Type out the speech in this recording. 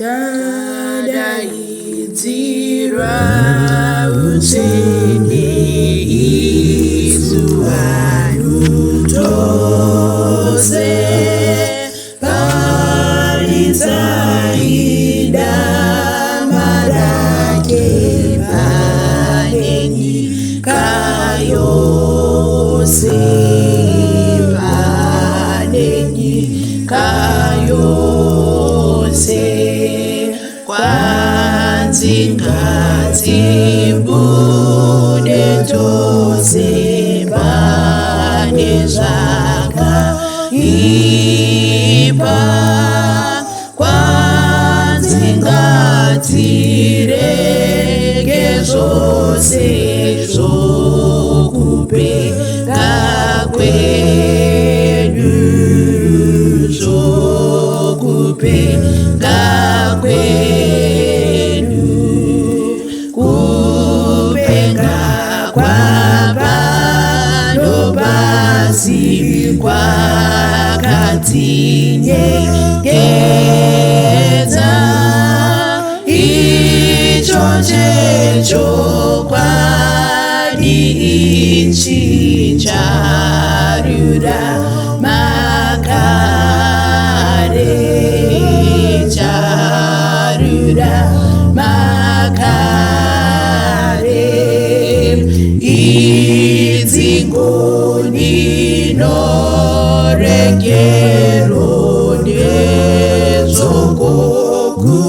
Tadaidzira utsende izuva rutose paridzai dama rake pane nyika yose, pane nyika yose. Kwanzi ngadzibude tose pane zvakaipa, kwanzi ngadzirege zvose zvokupenga kwedu, zvokupenga kwedu. Kupenga kwapano pasi kwakatinyengedza, icho chechokwadi, ichi charurama kare, charurama kare. Idzingoni norengero nezvokoku